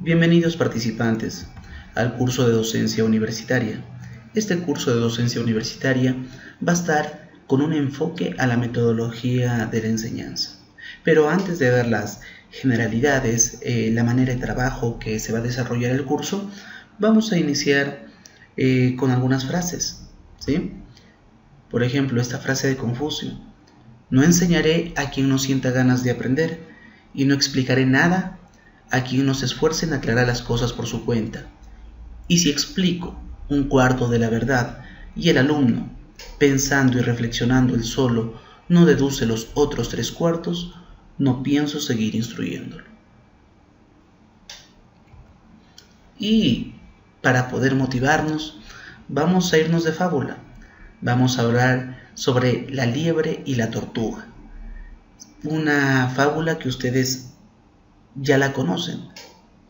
Bienvenidos participantes al curso de docencia universitaria. Este curso de docencia universitaria va a estar con un enfoque a la metodología de la enseñanza. Pero antes de dar las generalidades, la manera de trabajo que se va a desarrollar el curso, vamos a iniciar con algunas frases, ¿sí? Por ejemplo, esta frase de Confucio: no enseñaré a quien no sienta ganas de aprender, y no explicaré nada a quien no se esfuerce en aclarar las cosas por su cuenta. Y si explico un cuarto de la verdad y el alumno, pensando y reflexionando él solo, no deduce los otros 3/4, no pienso seguir instruyéndolo. Y para poder motivarnos, vamos a irnos de fábula. Vamos a hablar sobre la liebre y la tortuga. Una fábula que ustedes ya la conocen.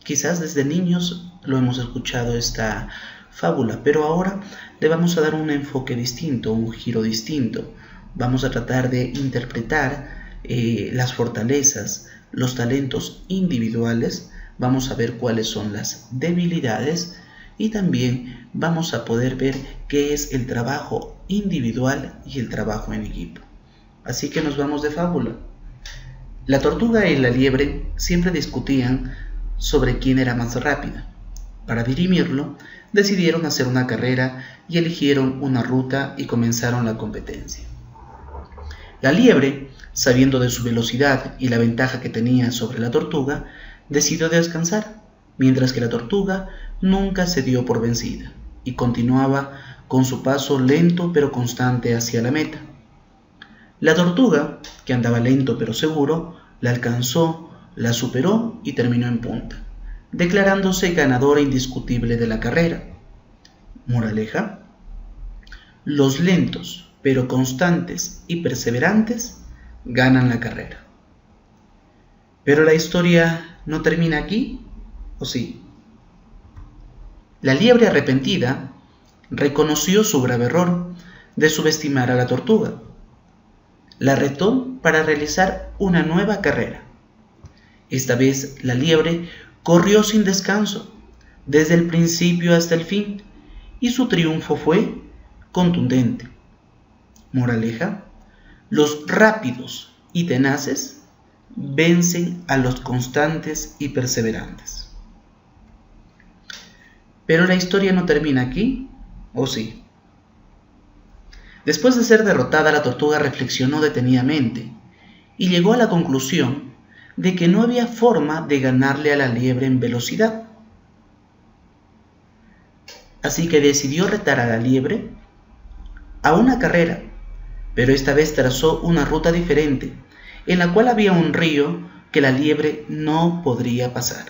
Quizás desde niños lo hemos escuchado esta fábula, pero ahora le vamos a dar un enfoque distinto, un giro distinto. Vamos a tratar de interpretar las fortalezas, los talentos individuales, vamos a ver cuáles son las debilidades y también vamos a poder ver qué es el trabajo individual y el trabajo en equipo. Así que nos vamos de fábula. La tortuga y la liebre siempre discutían sobre quién era más rápida. Para dirimirlo, decidieron hacer una carrera y eligieron una ruta y comenzaron la competencia. La liebre, sabiendo de su velocidad y la ventaja que tenía sobre la tortuga, decidió descansar, mientras que la tortuga nunca se dio por vencida y continuaba con su paso lento pero constante hacia la meta. La tortuga, que andaba lento pero seguro, la alcanzó, la superó y terminó en punta, declarándose ganadora indiscutible de la carrera. Moraleja: los lentos pero constantes y perseverantes ganan la carrera. Pero la historia no termina aquí, ¿o sí? La liebre arrepentida reconoció su grave error de subestimar a la tortuga. La retó para realizar una nueva carrera. Esta vez la liebre corrió sin descanso, desde el principio hasta el fin, y su triunfo fue contundente. Moraleja: los rápidos y tenaces vencen a los constantes y perseverantes. Pero la historia no termina aquí, ¿o sí? Después de ser derrotada, la tortuga reflexionó detenidamente y llegó a la conclusión de que no había forma de ganarle a la liebre en velocidad. Así que decidió retar a la liebre a una carrera, pero esta vez trazó una ruta diferente, en la cual había un río que la liebre no podría pasar.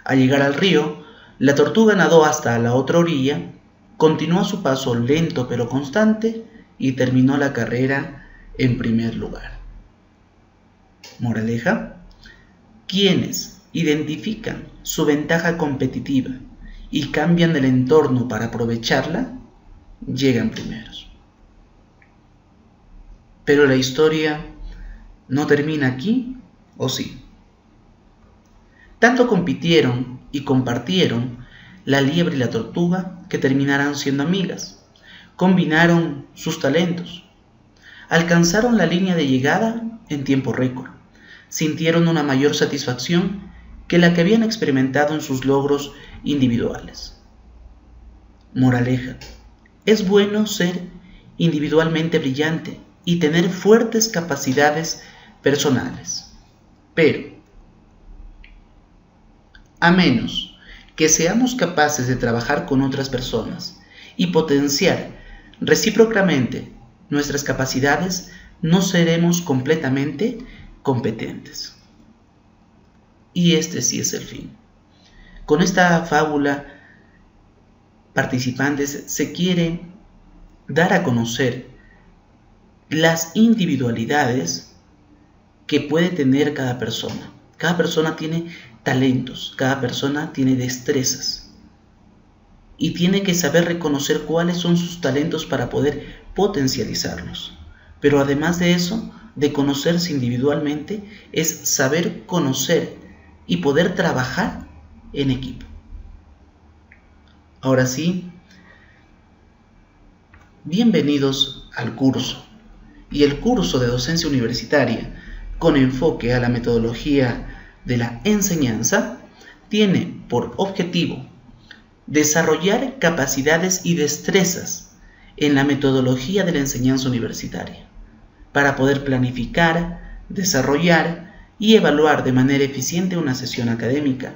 Al llegar al río, la tortuga nadó hasta la otra orilla, continuó su paso lento pero constante y terminó la carrera en primer lugar. Moraleja: quienes identifican su ventaja competitiva y cambian el entorno para aprovecharla, llegan primeros. Pero la historia no termina aquí, ¿o sí? Tanto compitieron y compartieron la liebre y la tortuga que terminarán siendo amigas. Combinaron sus talentos, alcanzaron la línea de llegada en tiempo récord, sintieron una mayor satisfacción que la que habían experimentado en sus logros individuales. Moraleja: es bueno ser individualmente brillante y tener fuertes capacidades personales, pero a menos que seamos capaces de trabajar con otras personas y potenciar recíprocamente nuestras capacidades, no seremos completamente competentes. Y este sí es el fin. Con esta fábula, participantes se quieren dar a conocer las individualidades que puede tener cada persona. Cada persona tiene talentos, cada persona tiene destrezas y tiene que saber reconocer cuáles son sus talentos para poder potencializarlos. Pero además de eso, de conocerse individualmente, es saber conocer y poder trabajar en equipo. Ahora sí, bienvenidos al curso. Y el curso de docencia universitaria con enfoque a la metodología de la enseñanza tiene por objetivo desarrollar capacidades y destrezas en la metodología de la enseñanza universitaria para poder planificar, desarrollar y evaluar de manera eficiente una sesión académica,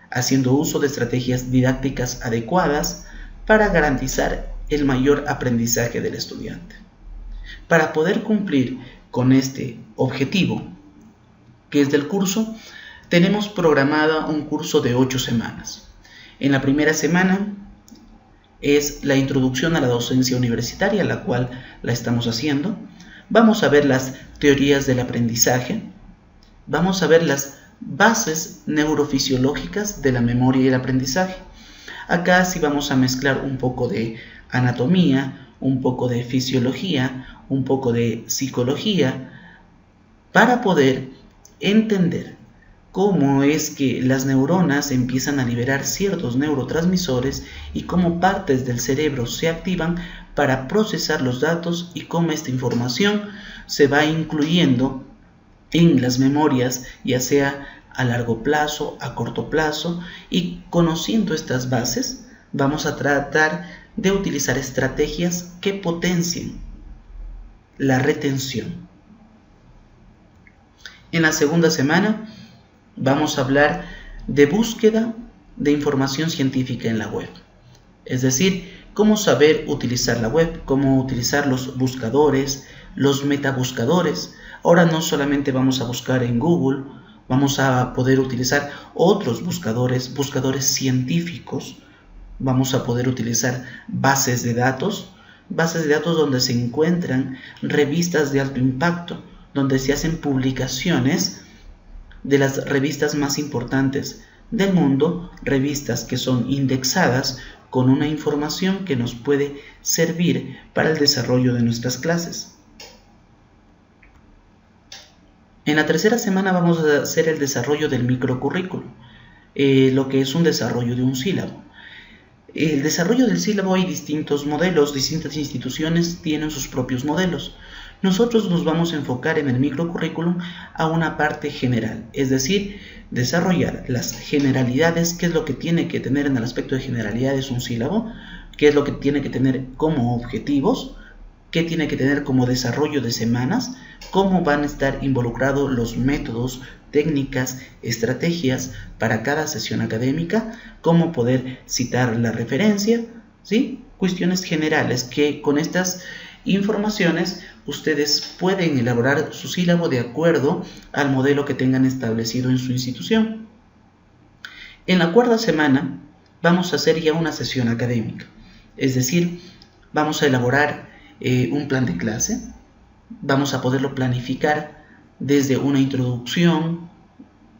haciendo uso de estrategias didácticas adecuadas para garantizar el mayor aprendizaje del estudiante. Para poder cumplir con este objetivo, que es del curso, tenemos programado un curso de 8 semanas. En la primera semana es la introducción a la docencia universitaria, la cual la estamos haciendo. Vamos a ver las teorías del aprendizaje. Vamos a ver las bases neurofisiológicas de la memoria y el aprendizaje. Acá sí vamos a mezclar un poco de anatomía, un poco de fisiología, un poco de psicología, para poder entender cómo es que las neuronas empiezan a liberar ciertos neurotransmisores y cómo partes del cerebro se activan para procesar los datos y cómo esta información se va incluyendo en las memorias, ya sea a largo plazo, a corto plazo, y conociendo estas bases vamos a tratar de utilizar estrategias que potencien la retención. En la segunda semana vamos a hablar de búsqueda de información científica en la web, es decir, cómo saber utilizar la web, cómo utilizar los buscadores, los metabuscadores. Ahora no solamente vamos a buscar en Google, vamos a poder utilizar otros buscadores científicos, vamos a poder utilizar bases de datos donde se encuentran revistas de alto impacto, donde se hacen publicaciones de las revistas más importantes del mundo, revistas que son indexadas con una información que nos puede servir para el desarrollo de nuestras clases. En la tercera semana vamos a hacer el desarrollo del microcurrículo, lo que es un desarrollo de un sílabo. El desarrollo del sílabo hay distintos modelos, distintas instituciones tienen sus propios modelos. Nosotros nos vamos a enfocar en el microcurrículum a una parte general, es decir, desarrollar las generalidades, qué es lo que tiene que tener en el aspecto de generalidades un sílabo, qué es lo que tiene que tener como objetivos, qué tiene que tener como desarrollo de semanas, cómo van a estar involucrados los métodos, técnicas, estrategias para cada sesión académica, cómo poder citar la referencia, ¿sí? Cuestiones generales que con estas informaciones ustedes pueden elaborar su sílabo de acuerdo al modelo que tengan establecido en su institución. En la cuarta semana vamos a hacer ya una sesión académica, es decir, vamos a elaborar un plan de clase, vamos a poderlo planificar desde una introducción,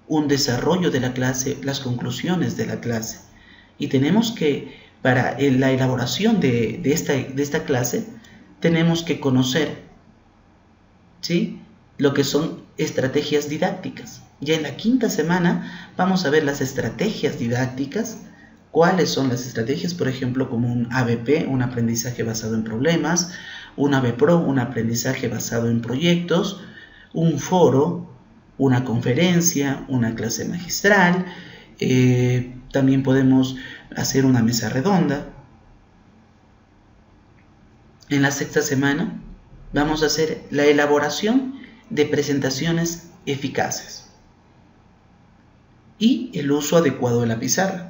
un desarrollo de la clase, las conclusiones de la clase. Y tenemos que, para la elaboración de esta clase, tenemos que conocer, ¿sí?, lo que son estrategias didácticas. Ya en la quinta semana vamos a ver las estrategias didácticas. ¿Cuáles son las estrategias? Por ejemplo, como un ABP, un aprendizaje basado en problemas, un ABPRO, un aprendizaje basado en proyectos, un foro, una conferencia, una clase magistral. También podemos hacer una mesa redonda. En la sexta semana vamos a hacer la elaboración de presentaciones eficaces y el uso adecuado de la pizarra.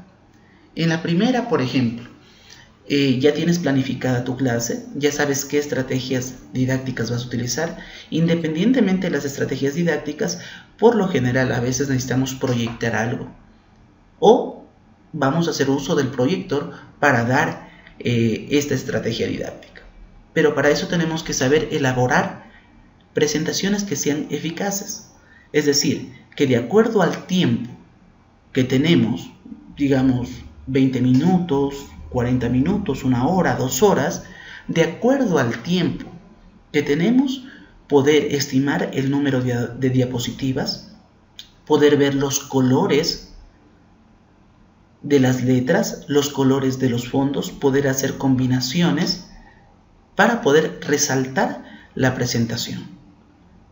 En la primera, por ejemplo, ya tienes planificada tu clase, ya sabes qué estrategias didácticas vas a utilizar. Independientemente de las estrategias didácticas, por lo general a veces necesitamos proyectar algo o vamos a hacer uso del proyector para dar esta estrategia didáctica. Pero para eso tenemos que saber elaborar presentaciones que sean eficaces, es decir, que de acuerdo al tiempo que tenemos, digamos 20 minutos, 40 minutos, 1 hora, 2 horas, de acuerdo al tiempo que tenemos, poder estimar el número de diapositivas, poder ver los colores de las letras, los colores de los fondos, poder hacer combinaciones para poder resaltar la presentación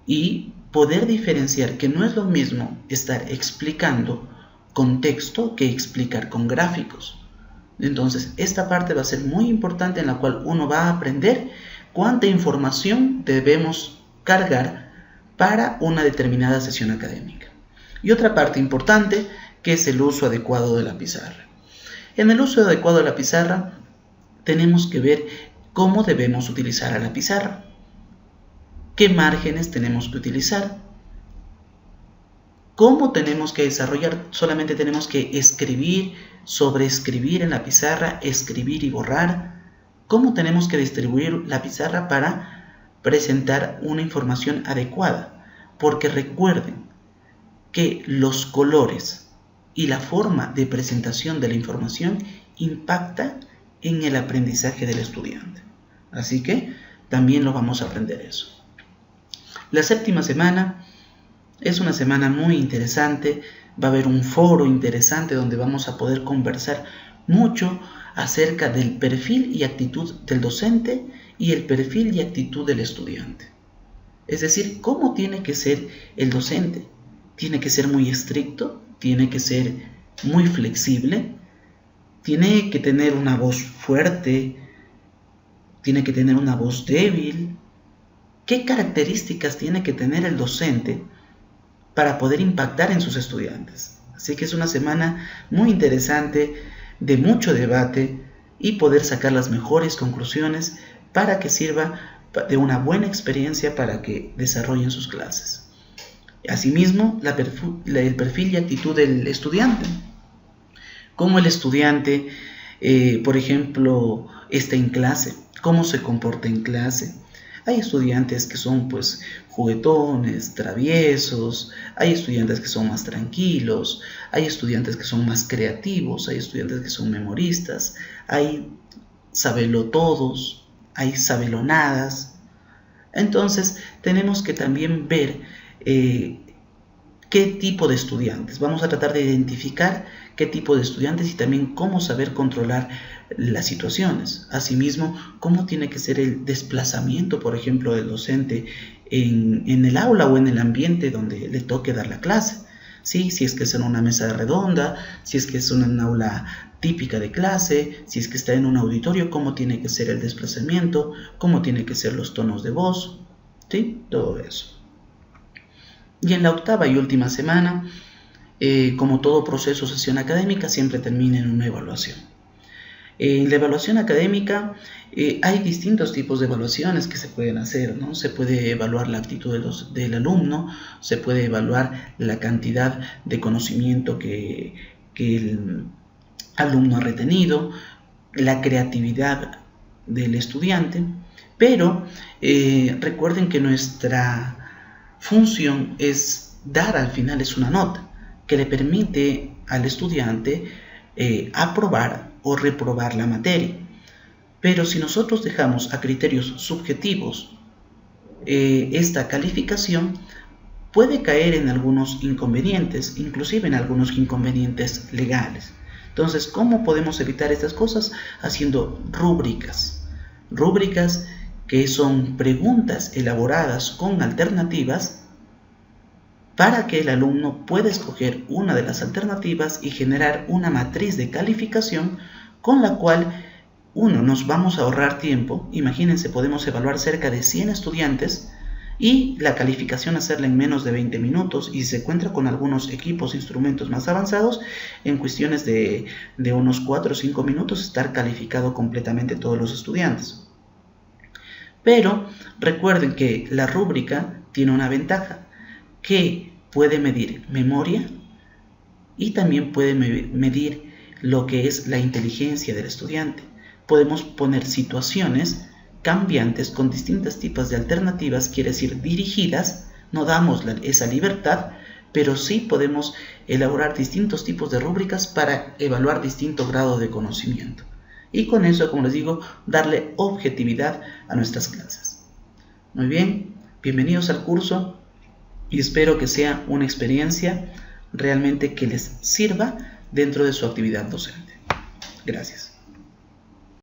y poder diferenciar que no es lo mismo estar explicando con texto que explicar con gráficos. Entonces, esta parte va a ser muy importante, en la cual uno va a aprender cuánta información debemos cargar para una determinada sesión académica. Y otra parte importante, que es el uso adecuado de la pizarra. En el uso adecuado de la pizarra tenemos que ver cómo debemos utilizar a la pizarra, qué márgenes tenemos que utilizar, cómo tenemos que desarrollar. Solamente tenemos que escribir, sobreescribir en la pizarra, escribir y borrar. Cómo tenemos que distribuir la pizarra para presentar una información adecuada, porque recuerden que los colores y la forma de presentación de la información impacta en el aprendizaje del estudiante. Así que también lo vamos a aprender eso. La séptima semana es una semana muy interesante. Va a haber un foro interesante donde vamos a poder conversar mucho acerca del perfil y actitud del docente y el perfil y actitud del estudiante. Es decir, cómo tiene que ser el docente. Tiene que ser muy estricto, tiene que ser muy flexible, tiene que tener una voz fuerte, tiene que tener una voz débil. ¿Qué características tiene que tener el docente para poder impactar en sus estudiantes? Así que es una semana muy interesante, de mucho debate, y poder sacar las mejores conclusiones para que sirva de una buena experiencia para que desarrollen sus clases. Asimismo, el perfil y actitud del estudiante. Cómo el estudiante, por ejemplo, está en clase, cómo se comporta en clase. Hay estudiantes que son juguetones, traviesos, hay estudiantes que son más tranquilos, hay estudiantes que son más creativos, hay estudiantes que son memoristas, hay sabelotodos, hay sabelonadas. Entonces tenemos que también ver qué tipo de estudiantes. Vamos a tratar de identificar qué tipo de estudiantes y también cómo saber controlar las situaciones. Asimismo, cómo tiene que ser el desplazamiento, por ejemplo, del docente en el aula o en el ambiente donde le toque dar la clase. ¿Sí? Si es que es en una mesa redonda, si es que es en una aula típica de clase, si es que está en un auditorio, cómo tiene que ser el desplazamiento, cómo tienen que ser los tonos de voz, ¿sí? Todo eso. Y en la octava y última semana, como todo proceso o sesión académica, siempre termina en una evaluación. En la evaluación académica hay distintos tipos de evaluaciones que se pueden hacer, ¿no? Se puede evaluar la actitud del alumno, se puede evaluar la cantidad de conocimiento que el alumno ha retenido, la creatividad del estudiante, pero recuerden que nuestra función es dar, al final es una nota que le permite al estudiante aprobar o reprobar la materia. Pero si nosotros dejamos a criterios subjetivos esta calificación, puede caer en algunos inconvenientes, inclusive en algunos inconvenientes legales. Entonces, ¿cómo podemos evitar estas cosas? Haciendo rúbricas. Rúbricas que son preguntas elaboradas con alternativas para que el alumno pueda escoger una de las alternativas y generar una matriz de calificación con la cual nos vamos a ahorrar tiempo. Imagínense, podemos evaluar cerca de 100 estudiantes y la calificación hacerla en menos de 20 minutos, y se encuentra con algunos equipos, instrumentos más avanzados, en cuestiones de unos 4 o 5 minutos estar calificado completamente todos los estudiantes. Pero recuerden que la rúbrica tiene una ventaja, que puede medir memoria y también puede medir lo que es la inteligencia del estudiante. Podemos poner situaciones cambiantes con distintos tipos de alternativas, quiere decir dirigidas. No damos esa libertad, pero sí podemos elaborar distintos tipos de rúbricas para evaluar distinto grado de conocimiento. Y con eso, como les digo, darle objetividad a nuestras clases. Muy bien, bienvenidos al curso y espero que sea una experiencia realmente que les sirva dentro de su actividad docente. Gracias.